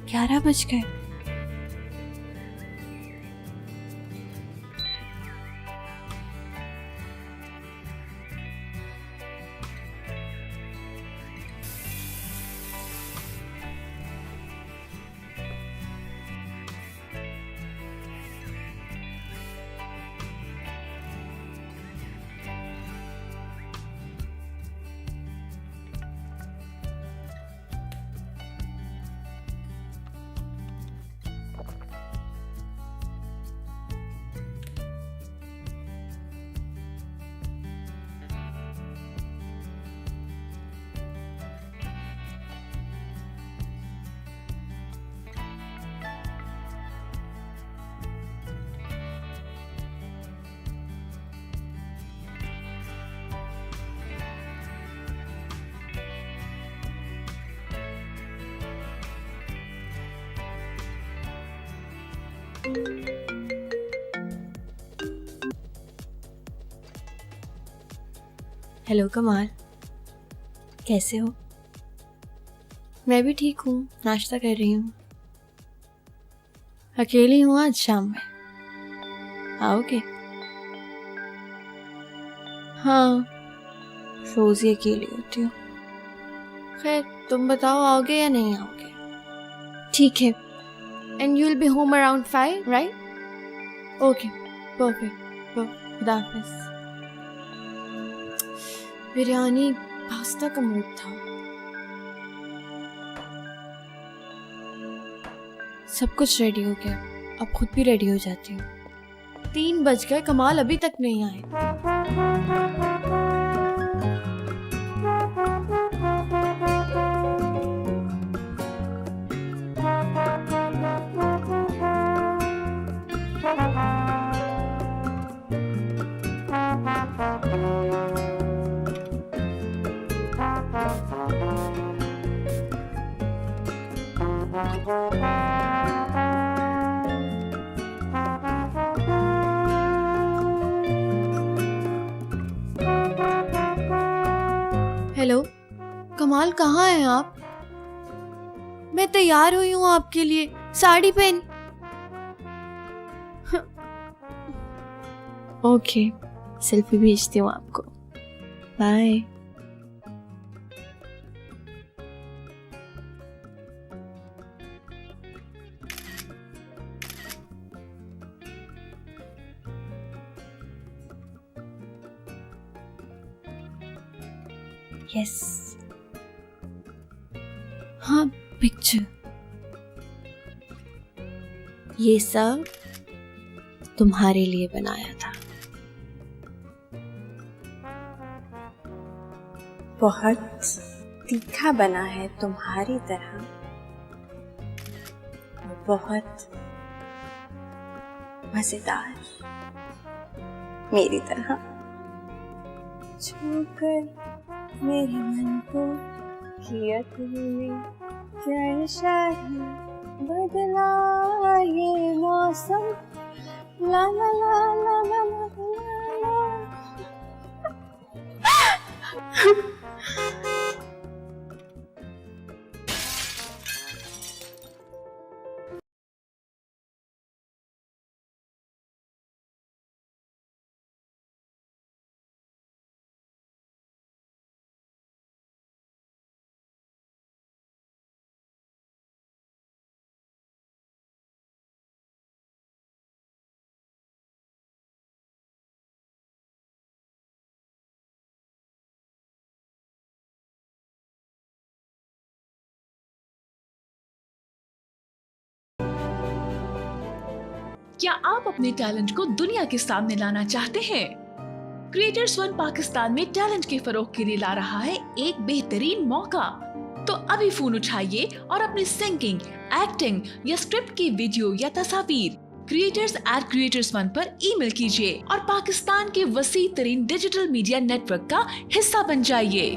ग्यारह बज गए। हेलो कमाल, कैसे हो? मैं भी ठीक हूँ, नाश्ता कर रही हूँ। अकेली हूँ आज शाम में, आओगे? हाँ, रोज ही अकेली होती हूँ। खैर, तुम बताओ आओगे या नहीं आओगे? ठीक है। And you will be home around 5, right? Okay, perfect. खुदा हाफिज। बिरयानी पास्ता का मूड था। सब कुछ रेडी हो गया, अब खुद भी रेडी हो जाती हूँ। 3 बज गए, कमाल अभी तक नहीं आए। हेलो कमाल, कहाँ हैं आप? मैं तैयार हुई हूँ आपके लिए, साड़ी पहन। ओके, सेल्फी भेजती हूँ आपको। बाय। यस, हाँ, पिक्चर। ये सब तुम्हारे लिए बनाया था। बहुत तीखा बना है तुम्हारी तरह, और बहुत मजेदार मेरी तरह। छूकर मेरे मन को किया तुमने क्या इशारा, बदला ये मौसम, ला ला ला ला ला ला ला। क्या आप अपने टैलेंट को दुनिया के सामने लाना चाहते हैं? क्रिएटर्स वन पाकिस्तान में टैलेंट के फरोग के लिए ला रहा है एक बेहतरीन मौका। तो अभी फोन उठाइए और अपनी सिंगिंग, एक्टिंग या स्क्रिप्ट की वीडियो या तस्वीर creators@creators1 पर ईमेल कीजिए और पाकिस्तान के वसी तरीन डिजिटल मीडिया नेटवर्क का हिस्सा बन जाइए।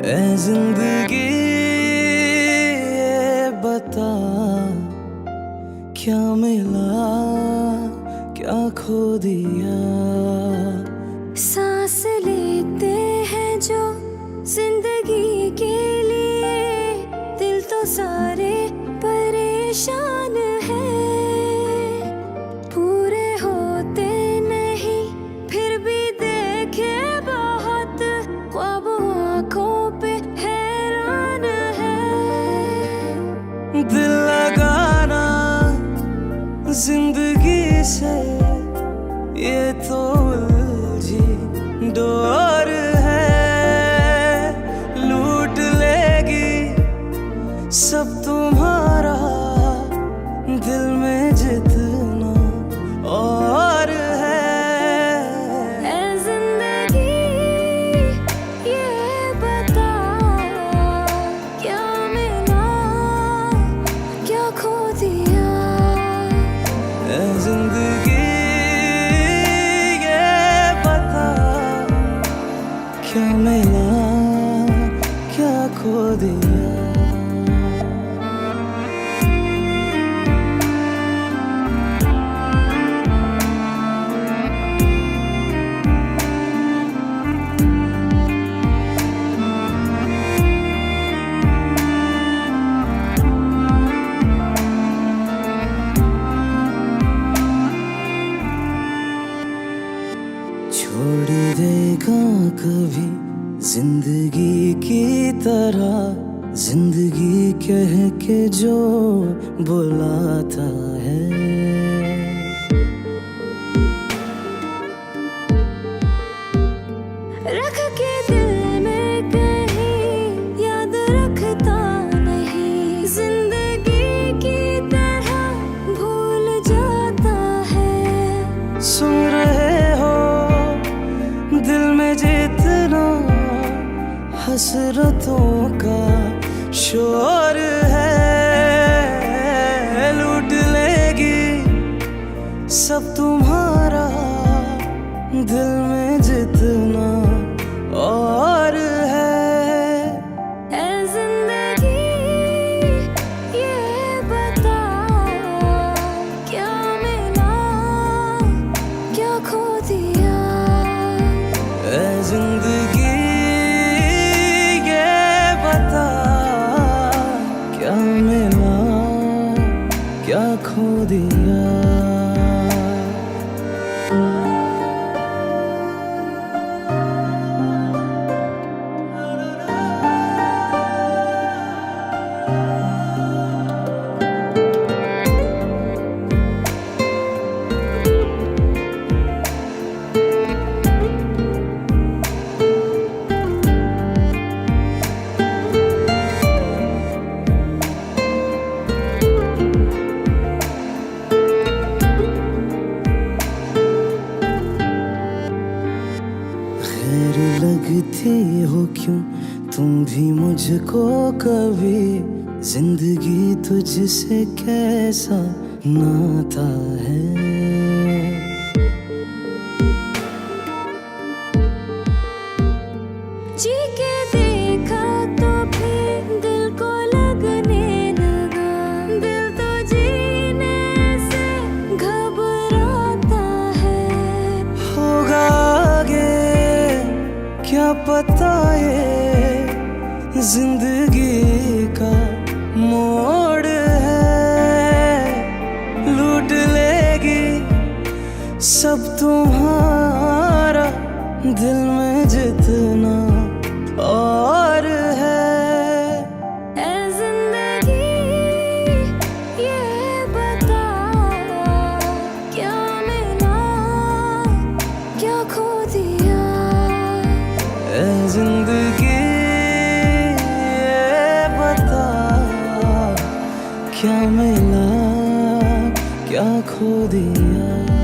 ऐ जिंदगी ये बता, क्या मिला क्या खो दिया। सांस लेते हैं जो जिंदगी के लिए, दिल तो सारे परेशान हैं। पूरे होते नहीं फिर भी देखे बहुत, ख्वाब आंखों पे हैरान है। दिल लगाना जिंदगी से ये तो उलझी डोर है, लूट लेगी सब तुम्हारा दिल में जितना और है। ऐ जिंदगी ये बता, क्या मिला क्या खो दिया। ऐ जिंदगी ये बता, क्या मिला क्या खो दिया। छोड़ देगा कभी जिंदगी की तरह, जिंदगी कह के जो बुलाता है। रख के दिल में कहीं याद रखता नहीं, जिंदगी की तरह भूल जाता है। सुन रहे हो दिल में जितना हसरतों का शोर है, लूट लेगी सब तुम्हारा दिल में जितना और है। ऐ जिंदगी ये बता, क्या मिला क्या खो दिया। ऐ जिंदगी ये बता, क्या मिला क्या खो दिया। खैर लगती हो क्यों तुम भी मुझको कभी, जिंदगी तुझसे कैसा नाता है। जी के देखा तो फिर दिल को लगने लगा, दिल तो जीने से घबराता है। होगा आगे क्या पता ये जिंदगी का मोड़ है, लूट लेगी क्या मिला क्या खो दिया।